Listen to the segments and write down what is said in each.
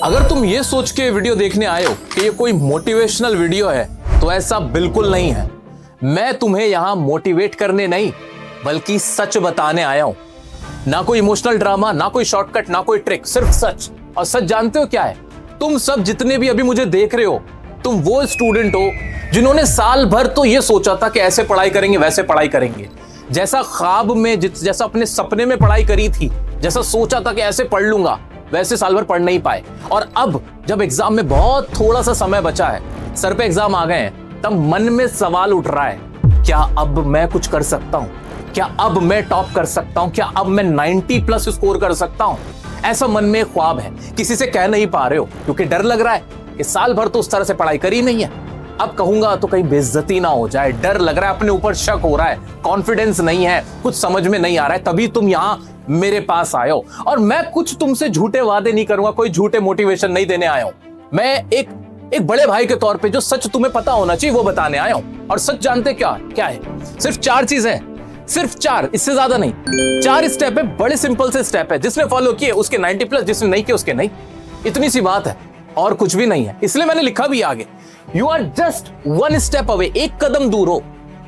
अगर तुम ये सोच के वीडियो देखने आए हो कि ये कोई मोटिवेशनल वीडियो है तो ऐसा बिल्कुल नहीं है। मैं तुम्हें यहां मोटिवेट करने नहीं बल्कि सच बताने आया हूं। ना कोई इमोशनल ड्रामा, ना कोई शॉर्टकट, ना कोई ट्रिक, सिर्फ सच। और सच जानते हो क्या है? तुम सब जितने भी अभी मुझे देख रहे हो, तुम वो स्टूडेंट हो जिन्होंने साल भर तो ये सोचा था कि ऐसे पढ़ाई करेंगे, वैसे पढ़ाई करेंगे, जैसा ख्वाब में, जैसा अपने सपने में पढ़ाई करी थी, जैसा सोचा था कि ऐसे पढ़ लूंगा, वैसे साल भर पढ़ नहीं पाए। और अब जब एग्जाम में बहुत थोड़ा सा समय बचा है, सर पे एग्जाम आ गए हैं, तब मन में सवाल उठ रहा है, क्या अब मैं कुछ कर सकता हूं? क्या अब मैं टॉप कर सकता हूं? क्या अब मैं 90 प्लस स्कोर कर सकता हूं? ऐसा मन में ख्वाब है, किसी से कह नहीं पा रहे हो क्योंकि डर लग रहा है कि साल भर तो उस तरह से पढ़ाई करी नहीं है, अब कहूंगा तो कहीं बेइज्जती ना हो जाए, डर लग रहा है, अपने ऊपर शक हो रहा है, कॉन्फिडेंस नहीं है, कुछ समझ में नहीं आ रहा है, तभी तुम यहां मेरे पास आए हो। और मैं कुछ तुमसे झूठे वादे नहीं करूंगा, कोई झूठे मोटिवेशन नहीं देने आया हूं। मैं एक बड़े भाई के तौर पे जो सच तुम्हें पता होना चाहिए वो बताने आया हूं। और सच जानते क्या क्या है? सिर्फ 4 चीजें हैं, सिर्फ 4, इससे ज्यादा नहीं। 4 स्टेप है, बड़े सिंपल से स्टेप है, जिसने फॉलो किए उसके 90 प्लस, जिसने नहीं किए उसके नहीं। इतनी सी बात है और कुछ भी नहीं है, इसलिए मैंने लिखा भी आगे, you are just 1 step away, एक कदम दूर हो।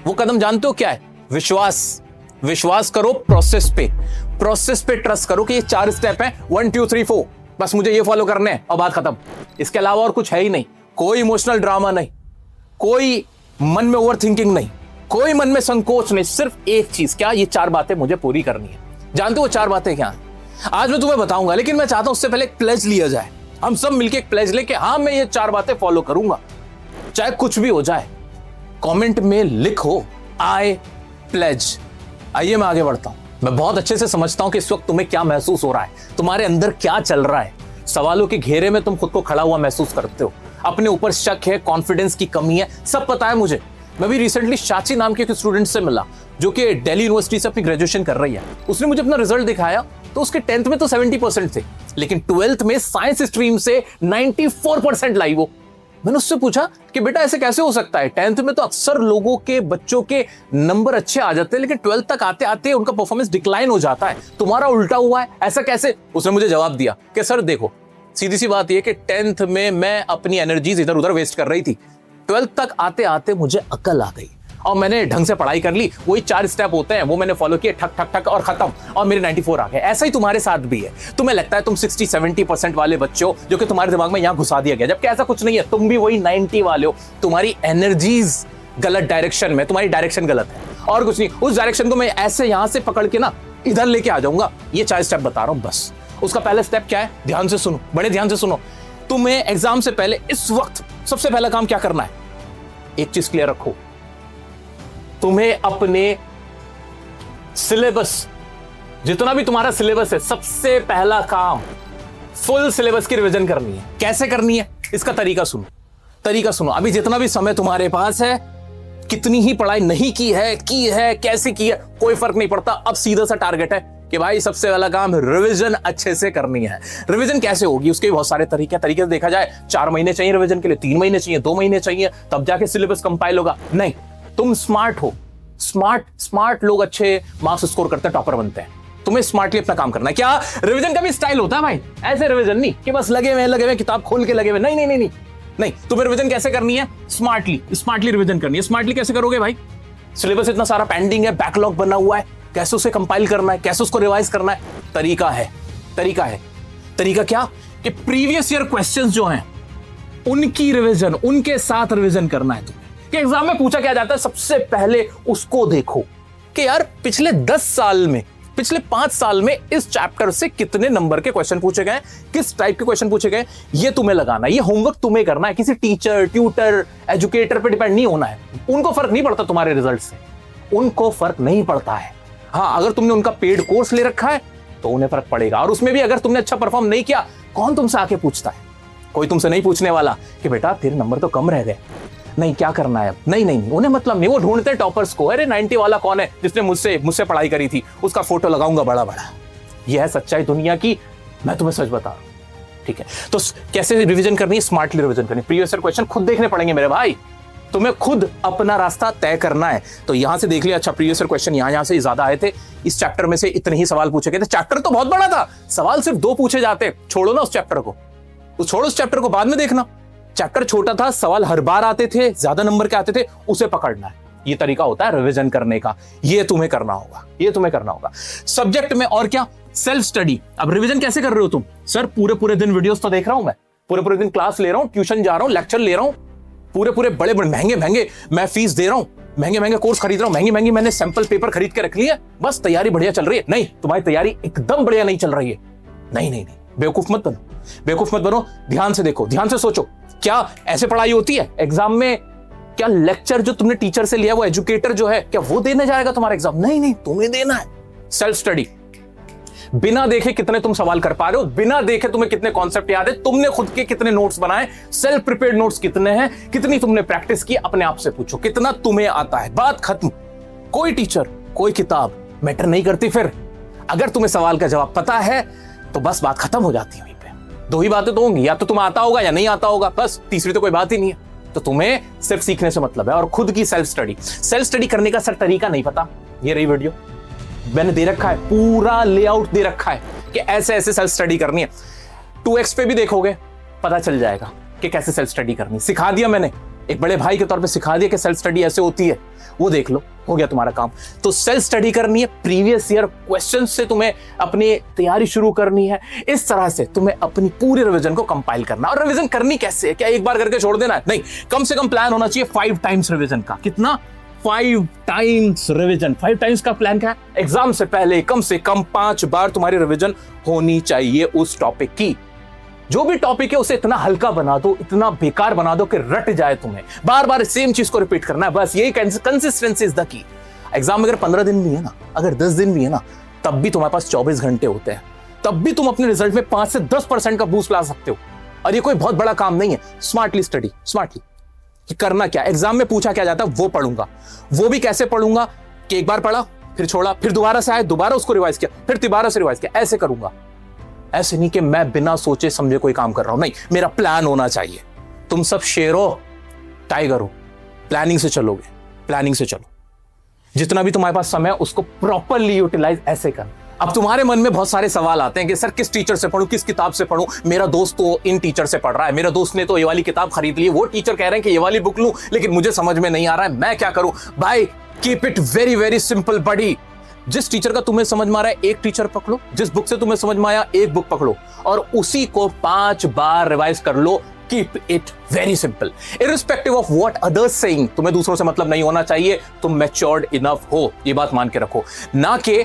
वो कदम जानते हो क्या है? विश्वास। विश्वास करो प्रोसेस पे ट्रस्ट करो कि ये 4 स्टेप है, 1 2 3 4, बस मुझे ये फॉलो करने हैं और बात खत्म। इसके अलावा और कुछ है ही नहीं। कोई इमोशनल ड्रामा नहीं, कोई मन में ओवर थिंकिंग नहीं, कोई मन में संकोच नहीं, सिर्फ एक चीज, क्या? ये 4 बातें मुझे पूरी करनी है। जानते हो 4 बातें क्या है? आज मैं तुम्हें बताऊंगा, लेकिन मैं चाहता हूं उससे पहले एक प्लेज लिया जाए। हम सब मिलकर एक प्लेज लेके, हाँ मैं ये 4 बातें फॉलो करूंगा, चाहे कुछ भी हो जाए। कमेंट में लिखो आई प्लेज। आइए मैं आगे बढ़ता हूं। मैं बहुत अच्छे से समझता हूं कि इस वक्त तुम्हें क्या महसूस हो रहा है, तुम्हारे अंदर क्या चल रहा है। सवालों के घेरे में तुम खुद को खड़ा हुआ महसूस करते हो, अपने ऊपर शक है, कॉन्फिडेंस की कमी है, सब पता है मुझे। मैं भी रिसेंटली शाची नाम के एक स्टूडेंट से मिला जो कि दिल्ली यूनिवर्सिटी से अपनी ग्रेजुएशन कर रही है। उसने मुझे अपना रिजल्ट दिखाया तो उसके 10th में तो 70% थे, लेकिन 12th में साइंस स्ट्रीम से 94% लाई वो। मैंने उससे पूछा कि बेटा ऐसे कैसे हो सकता है? 10th में तो अक्सर लोगों के, बच्चों के नंबर अच्छे आ जाते हैं, लेकिन 12th तक आते आते उनका परफॉर्मेंस डिक्लाइन हो जाता है, तुम्हारा उल्टा हुआ है, ऐसा कैसे? उसने मुझे जवाब दिया कि सर देखो, सीधी सी बात यह कि 10th में मैं अपनी एनर्जीज इधर उधर वेस्ट कर रही थी, 12th तक आते आते मुझे अकल आ गई और मैंने ढंग से पढ़ाई कर ली। वही 4 स्टेप होते हैं, वो मैंने फॉलो किए, ठक ठक ठक और खत्म, और मेरे 94 आ गए। ऐसा ही तुम्हारे साथ भी है। तुम्हें लगता है तुम 60-70% वाले बच्चे हो जो कि तुम्हारे दिमाग में यहां घुसा दिया गया, जबकि ऐसा कुछ नहीं है। तुम भी वही 90 वाले हो, तुम्हारी एनर्जीज गलत डायरेक्शन में, तुम्हारी डायरेक्शन गलत है और कुछ नहीं। उस डायरेक्शन को मैं ऐसे यहां से पकड़ के ना इधर लेके आ जाऊंगा। ये 4 स्टेप बता रहा हूं बस। उसका पहला स्टेप क्या है? ध्यान से सुनो, बड़े ध्यान से सुनो। तुम्हें एग्जाम से पहले इस वक्त सबसे पहला काम क्या करना है? एक चीज क्लियर रखो, तुम्हें अपने सिलेबस, जितना भी तुम्हारा सिलेबस है, सबसे पहला काम फुल सिलेबस की रिवीजन करनी है। कैसे करनी है? इसका तरीका सुनो। अभी जितना भी समय तुम्हारे पास है, कितनी ही पढ़ाई नहीं की है, कैसे की है, कोई फर्क नहीं पड़ता। अब सीधा सा टारगेट है कि भाई सबसे पहला काम रिवीजन अच्छे से करनी है। रिवीजन कैसे होगी? उसके भी बहुत सारे तरीके से देखा जाए, 4 महीने चाहिए रिवीजन के लिए, 3 महीने चाहिए, 2 महीने चाहिए, तब जाके सिलेबस कंपाइल होगा। नहीं, तुम स्मार्ट हो। स्मार्ट लोग अच्छे मार्क्स स्कोर करते हैं, टॉपर बनते हैं। तुम्हें स्मार्टली अपना काम करना है। क्या रिवीजन का भी स्टाइल होता है भाई? ऐसे रिवीजन नहीं कि बस लगे हुए किताब खोल के लगे हुए, नहीं। तुम्हें रिवीजन कैसे करनी है? स्मार्टली रिवीजन करनी है। स्मार्टली कैसे करोगे भाई? सिलेबस इतना सारा पेंडिंग है, बैकलॉग बना हुआ है, कैसे उसे कंपाइल करना है, कैसे उसको रिवाइज करना है? तरीका क्या कि प्रीवियस ईयर क्वेश्चंस जो हैं उनकी रिवीजन, उनके साथ रिवीजन करना है तुम्हें। कि एग्जाम में पूछा क्या जाता है, सबसे पहले उसको देखो कि यार पिछले 10 साल में, पिछले 5 साल में इस चैप्टर से कितने नंबर के क्वेश्चन पूछे गए, किस टाइप के क्वेश्चन पूछे गए, ये तुम्हें लगाना है। ये होमवर्क तुम्हें करना है, किसी टीचर, ट्यूटर, एजुकेटर पे डिपेंड नहीं होना है। उनको फर्क नहीं पड़ता तुम्हारे रिजल्ट से, उनको फर्क नहीं पड़ता है। हाँ, अगर तुमने उनका पेड कोर्स ले रखा है तो उन्हें फर्क पड़ेगा। और उसमें भी अगर तुमने अच्छा परफॉर्म नहीं किया, कौन तुमसे आके पूछता है? कोई तुमसे नहीं पूछने वाला कि बेटा तेरे नंबर तो कम रह गए, नहीं क्या करना है? नहीं, उन्हें मतलब नहीं। वो ढूंढते टॉपर्स को। अरे 90 वाला कौन है जिसने मुझसे पढ़ाई करी थी, उसका फोटो लगाऊंगा बड़ा। यह है सच्चाई दुनिया की, मैं तुम्हें सच बता रहा हूं। ठीक है, तो कैसे रिवीजन करनी है? स्मार्टली रिवीजन करनी है। प्रीवियस ईयर क्वेश्चन खुद देखने पड़ेंगे मेरे भाई, तुम्हें खुद अपना रास्ता तय करना है। तो यहां से देख लिया, अच्छा प्रीवियस ईयर क्वेश्चन यहां से ज्यादा आए थे, इस चैप्टर में से इतने ही सवाल पूछे गए थे। चैप्टर तो बहुत बड़ा था, सवाल सिर्फ 2 पूछे जाते, छोड़ो ना उस चैप्टर को। छोड़ो उस चैप्टर को, बाद में देखना। चैप्टर छोटा था, सवाल हर बार आते थे, ज्यादा नंबर के आते थे, उसे पकड़ना है। ये तरीका होता है रिवीजन करने का। ये तुम्हें करना होगा, ये तुम्हें करना होगा सब्जेक्ट में। और क्या, सेल्फ स्टडी। अब रिवीजन कैसे कर रहे हो तुम? सर पूरे पूरे दिन वीडियोस तो देख रहा हूं मैं, पूरे पूरे दिन क्लास ले रहा हूं, ट्यूशन जा रहा हूं, लेक्चर ले रहा हूं, पूरे पूरे बड़े बड़े महंगे महंगे मैं फीस दे रहा हूं, महंगे महंगे कोर्स खरीद रहा हूं, महंगी महंगी मैंने सैंपल पेपर खरीद के रख लिया, बस तैयारी बढ़िया चल रही है। नहीं, तुम्हारी तैयारी एकदम बढ़िया नहीं चल रही है। नहीं नहीं नहीं, बेवकूफ मत बनो, बेवकूफ मत बनो। ध्यान से देखो, ध्यान से सोचो, क्या ऐसे पढ़ाई होती है एग्जाम में? क्या लेक्चर जो तुमने टीचर से लिया, वो एजुकेटर जो है, क्या वो देने जाएगा तुम्हारा एग्जाम? नहीं नहीं, तुम्हें देना है। सेल्फ स्टडी, बिना देखे कितने तुम सवाल कर पा रहे हो, बिना देखे तुम्हें कितने कॉन्सेप्ट याद है, तुमने खुद के कितने नोट्स बनाए, सेल्फ प्रिपेयर्ड नोट्स कितने हैं, कितनी तुमने प्रैक्टिस की, अपने आप से पूछो कितना तुम्हें आता है। बात खत्म। कोई टीचर, कोई किताब मैटर नहीं करती। फिर अगर तुम्हें सवाल का जवाब पता है तो बस बात खत्म हो जाती है। वहीं पे दो ही बातें तो होंगी, या तो तुम्हें आता होगा या नहीं आता होगा, बस तीसरी तो कोई बात ही नहीं है। तो तुम्हें सिर्फ सीखने से मतलब है और खुद की सेल्फ स्टडी। सेल्फ स्टडी करने का सर तरीका नहीं पता, ये रही वीडियो मैंने दे रखा है, पूरा लेआउट दे रखा है कि ऐसे ऐसे सेल्फ स्टडी करनी है। 2x पे भी देखोगे पता चल जाएगा कि कैसे सेल्फ स्टडी करनी। सिखा दिया मैंने, एक बड़े भाई के तौर पे सिखा दिया कि सेल्फ स्टडी ऐसे होती है, वो देख लो, हो गया तुम्हारा काम। तो सेल्फ स्टडी करनी है, प्रीवियस ईयर क्वेश्चन से तुम्हें अपनी तैयारी शुरू करनी है। इस तरह से तुम्हें अपनी पूरी रिवीजन को कंपाइल करना। और रिवीजन करनी कैसे है? क्या एक बार करके छोड़ देना है? नहीं, कम से कम प्लान होना चाहिए 5 टाइम्स रिवीजन का। कितना? 5 टाइम्स रिवीजन। 5 टाइम्स का प्लान क्या है? एग्जाम से पहले कम से कम 5 बार तुम्हारी रिवीजन होनी चाहिए उस टॉपिक की। जो भी टॉपिक है उसे इतना हल्का बना दो, इतना बेकार बना दो कि रट जाए तुम्हें। बार बार सेम चीज को रिपीट करना है, बस यही consistency is the key. Exam अगर 15 दिन भी है ना, अगर 10 दिन भी है ना, तब भी तुम्हारे पास 24 घंटे होते हैं, तब भी तुम अपने रिजल्ट में 5 से 10% का बूस्ट ला सकते हो। और ये कोई बहुत बड़ा काम नहीं है। स्मार्टली स्टडी, स्मार्टली कि करना क्या, एग्जाम में पूछा क्या जाता है वो पढ़ूंगा। वो भी कैसे पढ़ूंगा कि एक बार पढ़ा, फिर छोड़ा, फिर दोबारा से आया, दोबारा उसको रिवाइज किया, फिर दोबारा से रिवाइज किया। ऐसे करूंगा। ऐसे नहीं कि मैं बिना सोचे समझे कोई काम कर रहा हूं, नहीं, मेरा प्लान होना चाहिए। तुम सब शेर हो, टाइगर हो, प्लानिंग से चलोगे, प्लानिंग से चलो। जितना भी तुम्हारे पास समय उसको प्रॉपरली यूटिलाइज ऐसे कर। अब तुम्हारे मन में बहुत सारे सवाल आते हैं कि सर किस टीचर से पढ़ूं, किस किताब से पढ़ूं, मेरा दोस्त तो इन टीचर से पढ़ रहा है, मेरा दोस्त ने तो ये वाली किताब खरीद ली, वो टीचर कह रहे हैं कि ये वाली बुक लूं, लेकिन मुझे समझ में नहीं आ रहा है, मैं क्या करूं? भाई keep it very very simple buddy. जिस टीचर का तुम्हें समझ में आ रहा है एक टीचर पकड़ो, जिस बुक से तुम्हें समझ में आया एक बुक पकड़ो और उसी को 5 बार रिवाइज कर लो। Keep it very simple, irrespective of what others saying. तुम्हें दूसरों से मतलब नहीं होना चाहिए, तुम मैच्योर्ड इनफ हो, ये बात मान के रखो। ना कि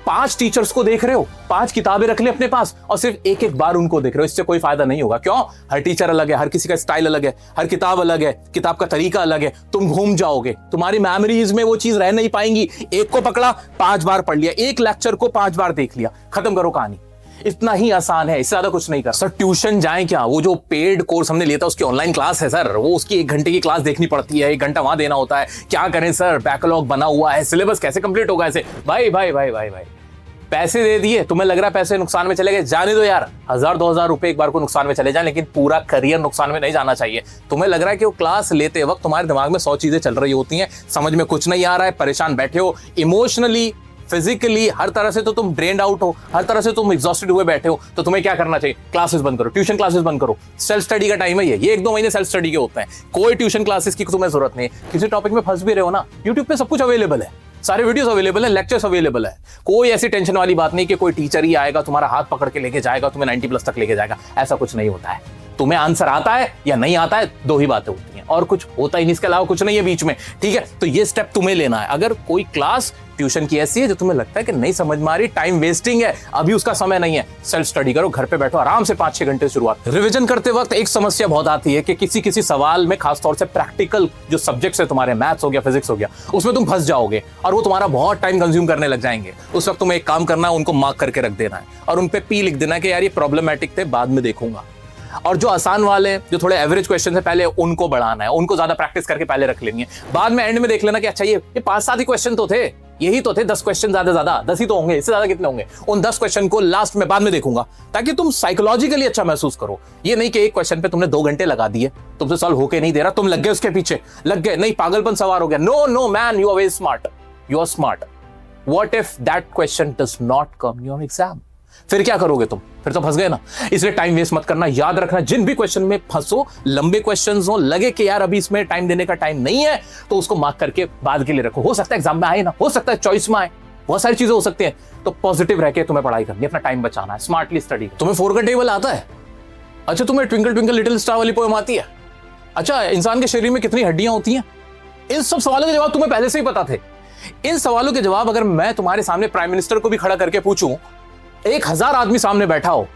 5 टीचर्स को देख रहे हो, 5 किताबें रख ले अपने पास और सिर्फ एक एक बार उनको देख रहे हो, इससे कोई फायदा नहीं होगा। क्यों? हर टीचर अलग है, हर किसी का स्टाइल अलग है, हर किताब अलग है, किताब का तरीका अलग है। तुम घूम जाओगे, तुम्हारी मेमोरीज में वो चीज रह नहीं पाएंगी। एक को पकड़ा, 5 बार पढ़ लिया, एक लेक्चर को 5 बार देख लिया, खत्म करो कहानी। इतना ही आसान है, इससे ज्यादा कुछ नहीं कर। सर ट्यूशन जाएं क्या? वो जो पेड कोर्स हमने लिया था उसकी ऑनलाइन क्लास है सर, वो उसकी 1 घंटे की क्लास देखनी पड़ती है, 1 घंटा वहां देना होता है। क्या करें सर, बैकलॉग बना हुआ है, सिलेबस कैसे कंप्लीट होगा ऐसे? भाई भाई भाई भाई भाई, पैसे दे दिए, तुम्हें लग रहा है पैसे नुकसान में चले गए, जाने दो यार। 1000-2000 रुपए एक बार को नुकसान में चले जाए, लेकिन पूरा करियर नुकसान में नहीं जाना चाहिए। तुम्हें लग रहा है कि वो क्लास लेते वक्त तुम्हारे दिमाग में 100 चीजें चल रही होती हैं, समझ में कुछ नहीं आ रहा है, परेशान बैठे हो, इमोशनली फिजिकली हर तरह से तो तुम ड्रेन्ड आउट हो, हर तरह से तुम एग्जॉस्टेड हुए बैठे हो। तो तुम्हें क्या करना चाहिए? क्लासेस बंद करो, ट्यूशन क्लासेस बंद करो। सेल्फ स्टडी का टाइम है ये 1-2 महीने सेल्फ स्टडी के होते हैं, कोई ट्यूशन क्लासेस की तुम्हें जरूरत नहीं है। किसी टॉपिक में फंस भी रहे हो ना, यूट्यूब पे सब कुछ अवेलेबल है, सारे वीडियोस अवेलेबल है, लेक्चर्स अवेलेबल है। कोई ऐसी टेंशन वाली बात नहीं कि कोई टीचर ही आएगा तुम्हारा हाथ पकड़ के लेके जाएगा, तुम्हें 90+ तक लेके जाएगा, ऐसा कुछ नहीं होता है। तुम्हें आंसर आता है या नहीं आता है, 2 ही बातें होती हैं, और कुछ होता ही नहीं, इसके अलावा कुछ नहीं है बीच में, ठीक है? तो ये स्टेप तुम्हें लेना है। अगर कोई क्लास ट्यूशन की ऐसी है जो तुम्हें लगता है कि नहीं समझ में आ रही, टाइम वेस्टिंग है, अभी उसका समय नहीं है, सेल्फ स्टडी करो, घर पे बैठो आराम से 5-6 घंटे शुरुआत। रिवीजन करते वक्त एक समस्या बहुत आती है कि किसी सवाल में, खासतौर से प्रैक्टिकल जो सब्जेक्ट्स है तुम्हारे, मैथ्स हो गया, फिजिक्स हो गया, उसमें तुम फंस जाओगे और वो तुम्हारा बहुत टाइम कंज्यूम करने लग जाएंगे। उस वक्त तुम्हें एक काम करना है, उनको मार्क करके रख देना है और उन पे P लिख देना है कि यार ये प्रॉब्लमैटिक थे, बाद में देखूंगा। और जो आसान वाले, जो थोड़े एवरेज क्वेश्चन है, पहले उनको बढ़ाना है, उनको ज्यादा प्रैक्टिस करके पहले रख लेनी है। बाद में एंड में देख लेना कि अच्छा ये 5-7 ही क्वेश्चन तो थे, यही तो थे, 10 क्वेश्चन ज्यादा 10 ही तो होंगे, इससे ज्यादा कितने होंगे? उन 10 क्वेश्चन को लास्ट में बाद में देखूंगा, ताकि तुम साइकोलॉजिकली अच्छा महसूस करो। ये नहीं कि एक क्वेश्चन पे तुमने 2 घंटे लगा दिए, तुमसे सॉल्व होके नहीं दे रहा, तुम लग गए उसके पीछे, लग गए, नहीं पागलपन सवार हो गया। No man, you are very smart, you are smart. What if that question does not come your exam? फिर क्या करोगे तुम? फिर तो फंस गए ना। इसलिए टाइम वेस्ट मत करना। याद रखना, जिन भी क्वेश्चन में फंसो, लंबे क्वेश्चंस हो, लगे कि यार अभी इसमें टाइम देने का टाइम नहीं है, तो उसको मार्क करके बाद के लिए रखो। हो सकता है एग्जाम में आए ना, हो सकता है चॉइस में आए, बहुत सारी चीजें हो सकती हैं। तो पॉजिटिव रह के तुम्हें पढ़ाई करनी है, अपना टाइम बचाना है, स्मार्टली स्टडी। तुम्हें 4 का टेबल आता है? अच्छा, तुम्हें ट्विंकल ट्विंकल लिटिल स्टार वाली पोएम आती है? अच्छा, इंसान के शरीर में कितनी हड्डियां होती हैं? इन सब सवालों के जवाब तुम्हें पहले से ही पता थे। इन सवालों के जवाब अगर मैं तुम्हारे सामने प्राइम मिनिस्टर को भी खड़ा करके पूछूं, 1000 आदमी सामने बैठा हो,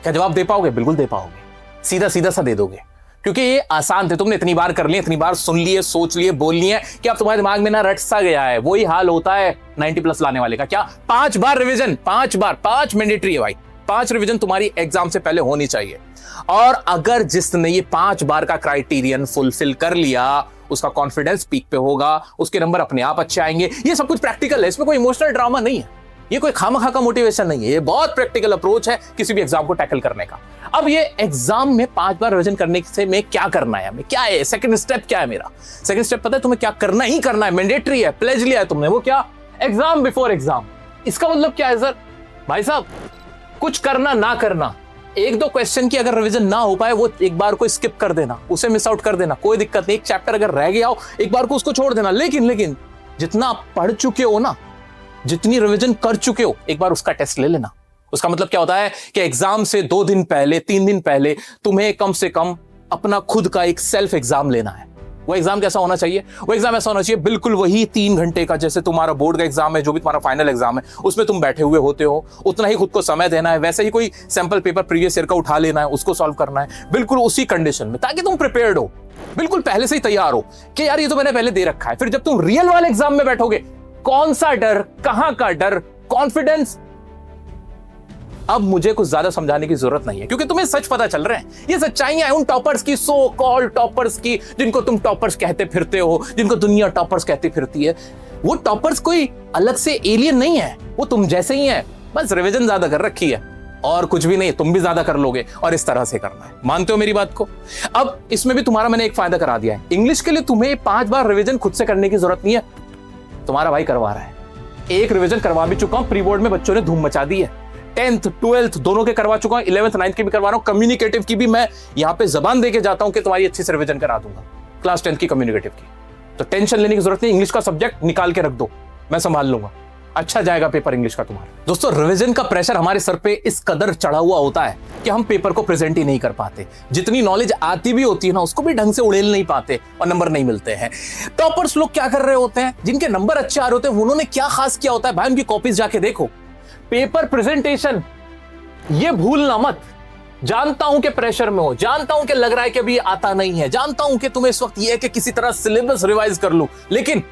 क्या जवाब दे पाओगे? बिल्कुल दे पाओगे, सीधा सीधा सा दे दोगे, क्योंकि ये आसान थे। तुमने इतनी बार कर लिए, इतनी बार सुन लिए, सोच लिए, बोल लिए कि अब तुम्हारे दिमाग में ना रट सा गया है। वही हाल होता है 90+ लाने वाले का। क्या 5 बार रिवीजन? 5 बार, 5 मैंडेटरी है भाई। 5 रिवीजन तुम्हारी एग्जाम से पहले होनी चाहिए। और अगर जिसने ये 5 बार का क्राइटेरियन फुलफिल कर लिया, उसका कॉन्फिडेंस पीक पे होगा, उसके नंबर अपने आप अच्छे आएंगे। ये सब कुछ प्रैक्टिकल है, इसमें कोई इमोशनल ड्रामा नहीं है, ये कोई खामखा का मोटिवेशन नहीं है। ये बहुत प्रैक्टिकल अप्रोच है किसी भी एग्जाम को टैकल करने का। अब ये एग्जाम में 5 बार रिवीजन करने से मैं क्या करना है, हमें क्या है, सेकंड स्टेप क्या है मेरा? सेकंड स्टेप पता है तुम्हें क्या करना ही करना है, मैंडेटरी है, प्लेज लिया है तुमने। वो क्या? Exam before exam. इसका मतलब क्या है सर? भाई साहब, कुछ करना ना करना, 1-2 क्वेश्चन की अगर रिवीजन ना हो पाए, वो एक बार को स्किप कर देना, उसे मिस आउट कर देना, कोई दिक्कत नहीं। एक चैप्टर अगर रह गया हो, एक बार को उसको छोड़ देना। लेकिन जितना आप पढ़ चुके हो ना, जितनी रिवीजन कर चुके हो, एक बार उसका टेस्ट ले लेना। उसका मतलब क्या होता है कि एग्जाम से 2 दिन पहले, 3 दिन पहले तुम्हें कम से कम अपना खुद का एक सेल्फ एग्जाम लेना है। वो एग्जाम कैसा होना चाहिए? वो एग्जाम ऐसा होना चाहिए बिल्कुल वही 3 घंटे का, जैसे तुम्हारा बोर्ड का एग्जाम है, जो भी तुम्हारा फाइनल एग्जाम है, उसमें तुम बैठे हुए होते हो, उतना ही खुद को समय देना है। वैसे ही कोई सैंपल पेपर प्रीवियस ईयर का उठा लेना है, उसको सॉल्व करना है, बिल्कुल उसी कंडीशन में, ताकि तुम प्रिपेयर्ड हो, बिल्कुल पहले से ही तैयार हो कि यार ये तो मैंने पहले दे रखा है। फिर जब तुम रियल वाले एग्जाम में बैठोगे, कौन सा डर, कहां का डर, कॉन्फिडेंस। अब मुझे कुछ ज्यादा समझाने की जरूरत नहीं है, क्योंकि तुम्हें सच पता चल रहे हैं। ये सच्चाइयां हैं उन टॉपर्स की, सो कॉल्ड टॉपर्स की, जिनको तुम टॉपर्स कहते फिरते हो, जिनको दुनिया टॉपर्स कहती फिरती है। वो टॉपर्स कोई अलग से एलियन नहीं है, वो तुम जैसे ही हैं, बस रिवीजन ज्यादा कर रखी है और कुछ भी नहीं। तुम भी ज्यादा कर लोगे और इस तरह से करना है। मानते हो मेरी बात को? अब इसमें भी तुम्हारा मैंने एक फायदा करा दिया है। इंग्लिश के लिए तुम्हें 5 बार रिवीजन खुद से करने की जरूरत नहीं है, तुम्हारा भाई करवा रहा है। एक रिवीजन करवा भी चुका हूं, प्री बोर्ड में बच्चों ने धूम मचा दी है। 10th 12th दोनों के करवा चुका हूं, 11th 9th के भी करवा रहा हूं। कम्युनिकेटिव की भी मैं यहां पे जबान देके जाता हूं कि तुम्हारी अच्छी से रिवीजन करा दूंगा, क्लास 10th की कम्युनिकेटिव की। तो टेंशन लेने की जरूरत नहीं। इंग्लिश का सब्जेक्ट निकाल के रख दो, मैं संभाल लूंगा, अच्छा जाएगा पेपर इंग्लिश का तुम्हारा। दोस्तों, रिवीजन का प्रेशर हमारे सर पे इस कदर चढ़ा हुआ होता है कि हम पेपर को प्रेजेंट ही नहीं कर पाते। जितनी नॉलेज आती भी होती है ना, उसको भी ढंग से उड़ेल नहीं पाते और नंबर नहीं मिलते हैं। टॉपर्स लोग क्या कर रहे होते हैं, जिनके नंबर अच्छे आ रहे होते हैं, उन्होंने क्या खास किया होता है भाई? उनकी कॉपीज जाके देखो। पेपर प्रेजेंटेशन ये भूलना मत। जानता हूं कि प्रेशर में हो, जानता हूं कि लग रहा है कि अभी आता नहीं है, जानता हूं कि तुम्हें इस वक्त ये है कि किसी तरह सिलेबस रिवाइज कर लूं, लेकिन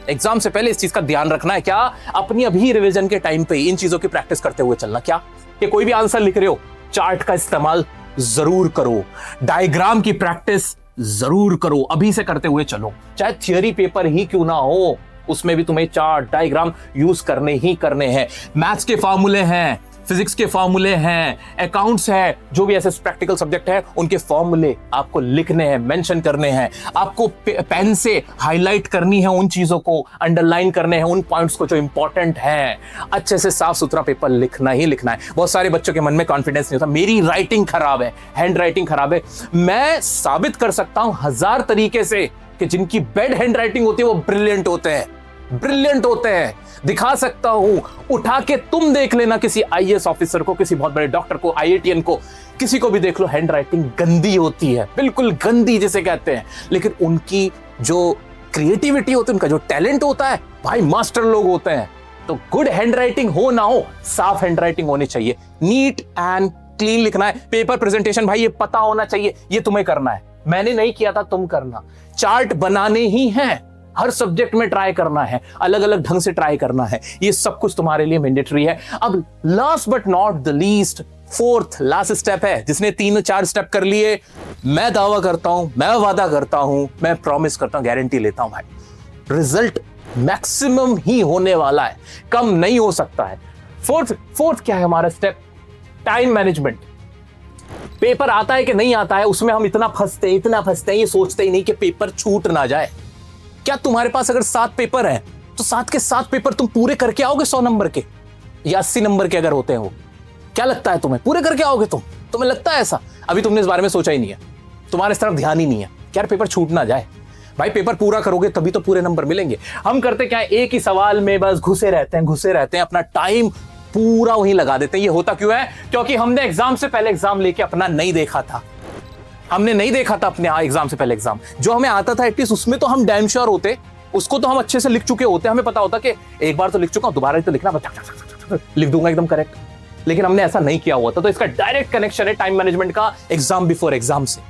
एग्जाम से पहले इस चीज का ध्यान रखना है। क्या? अपनी अभी रिवीजन के टाइम पे इन चीजों की प्रैक्टिस करते हुए चलना। क्या? कि कोई भी आंसर लिख रहे हो, चार्ट का इस्तेमाल जरूर करो, डायग्राम की प्रैक्टिस जरूर करो, अभी से करते हुए चलो। चाहे थियरी पेपर ही क्यों ना हो, उसमें भी तुम्हें चार्ट, डायग्राम यूज करने ही करने हैं। मैथ्स के फॉर्मूले हैं, फिजिक्स के फॉर्मूले हैं, अकाउंट्स है, जो भी ऐसे प्रैक्टिकल सब्जेक्ट है, उनके फॉर्मूले आपको लिखने हैं, मेंशन करने हैं। आपको पेन से हाईलाइट करनी है उन चीजों को, अंडरलाइन करने हैं उन पॉइंट्स को जो इंपॉर्टेंट हैं। अच्छे से साफ सुथरा पेपर लिखना ही लिखना है। बहुत सारे बच्चों के मन में कॉन्फिडेंस नहीं होता, मेरी राइटिंग खराब है, हैंड राइटिंग खराब है। मैं साबित कर सकता हूं 1000 तरीके से कि जिनकी बेड हैंड राइटिंग होती है वो ब्रिलियंट होते हैं, ब्रिलियंट होते हैं। दिखा सकता हूं, उठा के तुम देख लेना किसी आईएएस ऑफिसर को, किसी बहुत बड़े डॉक्टर को, आईआईटीएन को, किसी को भी देख लो, हैंड राइटिंग गंदी होती है, बिल्कुल गंदी जिसे कहते हैं। लेकिन उनकी जो क्रिएटिविटी होती है, उनका जो टैलेंट होता है, भाई मास्टर लोग होते हैं। तो गुड हैंड राइटिंग हो ना हो, साफ हैंड राइटिंग होनी चाहिए, नीट एंड क्लीन लिखना है। पेपर प्रेजेंटेशन भाई ये पता होना चाहिए, ये तुम्हें करना है, मैंने नहीं किया था, तुम करना। चार्ट बनाने ही हैं, हर सब्जेक्ट में ट्राई करना है, अलग अलग ढंग से ट्राई करना है, ये सब कुछ तुम्हारे लिए मैंडेटरी है। अब last but not the least, 4th last step है, जिसने 3-4 स्टेप कर लिए, मैं दावा करता हूं, मैं वादा करता हूं, मैं प्रॉमिस करता हूं, गारंटी लेता हूं भाई, रिजल्ट मैक्सिमम ही होने वाला है, कम नहीं हो सकता है। फोर्थ क्या है हमारा स्टेप? Time management. पेपर आता है कि नहीं आता है, उसमें हम इतना फंसते हैं, ये सोचते ही नहीं कि पेपर छूट ना जाए। क्या तुम्हारे पास अगर 7 पेपर हैं तो 7 के 7 पेपर तुम पूरे करके आओगे 100 नंबर के या 80 नंबर के अगर होते हो? क्या लगता है तुम्हें पूरे करके आओगे तुम्हें लगता है ऐसा? अभी तुमने इस बारे में सोचा ही नहीं है, तुम्हारे इस तरफ ध्यान ही नहीं है कि यार पेपर छूट ना जाए। भाई पेपर पूरा करोगे तभी तो पूरे नंबर मिलेंगे। हम करते क्या है, एक ही सवाल में बस घुसे रहते हैं, अपना टाइम पूरा वहीं लगा देते हैं। ये होता क्यों है? क्योंकि हमने एग्जाम से पहले एग्जाम लेके अपना नहीं देखा था, हमने नहीं देखा था अपने एग्जाम से पहले एग्जाम। जो हमें आता था एटलीस्ट उसमें तो हम डैम श्योर होते, उसको तो हम अच्छे से लिख चुके होते, हमें पता होता कि एक बार तो लिख चुका हूं, दोबारा तो लिखना, लिख दूंगा एकदम करेक्ट। लेकिन हमने ऐसा नहीं किया हुआ था। तो इसका डायरेक्ट कनेक्शन है टाइम मैनेजमेंट का एग्जाम बिफोर एग्जाम से,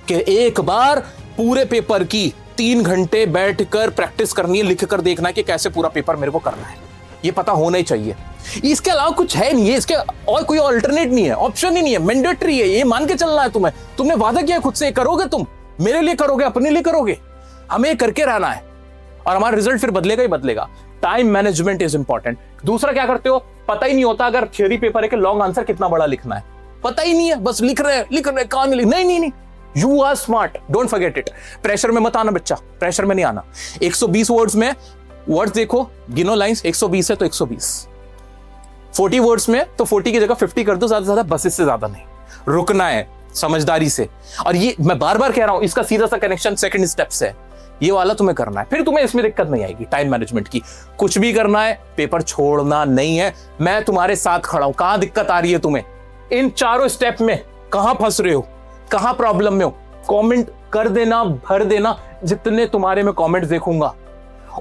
कि एक बार पूरे पेपर की 3 घंटे बैठकर प्रैक्टिस करनी है, लिख कर देखना है कि कैसे पूरा पेपर मेरे को करना है। ये पता होना ही चाहिए। इसके अलावा कुछ है नहीं है, इसके और कोई अल्टरनेट नहीं है, ऑप्शन ही नहीं है, मैंडेटरी है। ये मान के चलना है तुम्हें। तुमने वादा किया खुद से, करोगे तुम, मेरे लिए करोगे, अपने लिए करोगे, हमें करके रहना है और हमारा रिजल्ट फिर बदलेगा ही बदलेगा। Time management is important. दूसरा क्या करते हो, पता ही नहीं होता अगर थ्योरी पेपर है कि लॉन्ग आंसर कितना बड़ा लिखना है, पता ही नहीं है, बस लिख रहे कहानी नहीं। You are smart, don't forget it. Pressure में मत आना बच्चा, प्रेशर में नहीं आना। 120 वर्ड्स में वर्ड्स देखो, गिनो लाइंस, 120 है तो 120, 40 वर्ड्स में तो 40 की जगह 50 कर दो, ज्यादा से ज्यादा, बस इससे ज्यादा नहीं। रुकना है समझदारी से। और ये मैं बार बार कह रहा हूं, इसका सीधा सा कनेक्शन सेकंड स्टेप से है, ये वाला तुम्हें करना है, फिर तुम्हें इसमें दिक्कत नहीं आएगी। टाइम मैनेजमेंट की कुछ भी करना है, पेपर छोड़ना नहीं है। मैं तुम्हारे साथ खड़ा हूं। कहां दिक्कत आ रही है तुम्हें इन चारों स्टेप में, कहां फंस रहे हो, कहां प्रॉब्लम में हो, कमेंट कर देना, भर देना। जितने तुम्हारे में कमेंट्स देखूंगा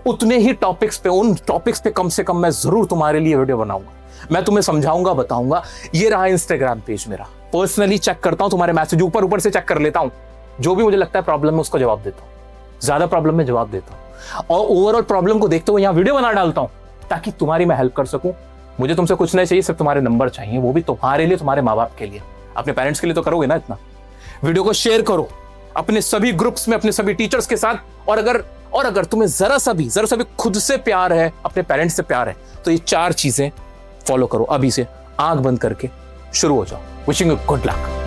उतने ही टॉपिक्स पे, उन टॉपिक्स पे कम से कम मैं जरूर तुम्हारे लिए वीडियो बनाऊंगा। मैं तुम्हें समझाऊंगा, बताऊंगा। ये रहा इंस्टाग्राम पेज मेरा, पर्सनली चेक करता हूं तुम्हारे मैसेज, ऊपर से चेक कर लेता हूं। जो भी मुझे लगता है प्रॉब्लम में उसको जवाब देता हूं, ज्यादा प्रॉब्लम में जवाब देता हूं, और ओवरऑल प्रॉब्लम को देखते हुए यहां वीडियो बना डालता हूं ताकि तुम्हारी मैं हेल्प कर सकूं। मुझे तुमसे कुछ नहीं चाहिए, सिर्फ तुम्हारे नंबर चाहिए, वो भी तुम्हारे लिए, तुम्हारे माँ बाप के लिए। अपने पेरेंट्स के लिए तो करोगे ना इतना। वीडियो को शेयर करो अपने सभी ग्रुप्स में, अपने सभी टीचर्स के साथ। और अगर तुम्हें जरा सा भी खुद से प्यार है, अपने पेरेंट्स से प्यार है, तो ये 4 चीजें फॉलो करो अभी से, आंख बंद करके शुरू हो जाओ। Wishing you good luck.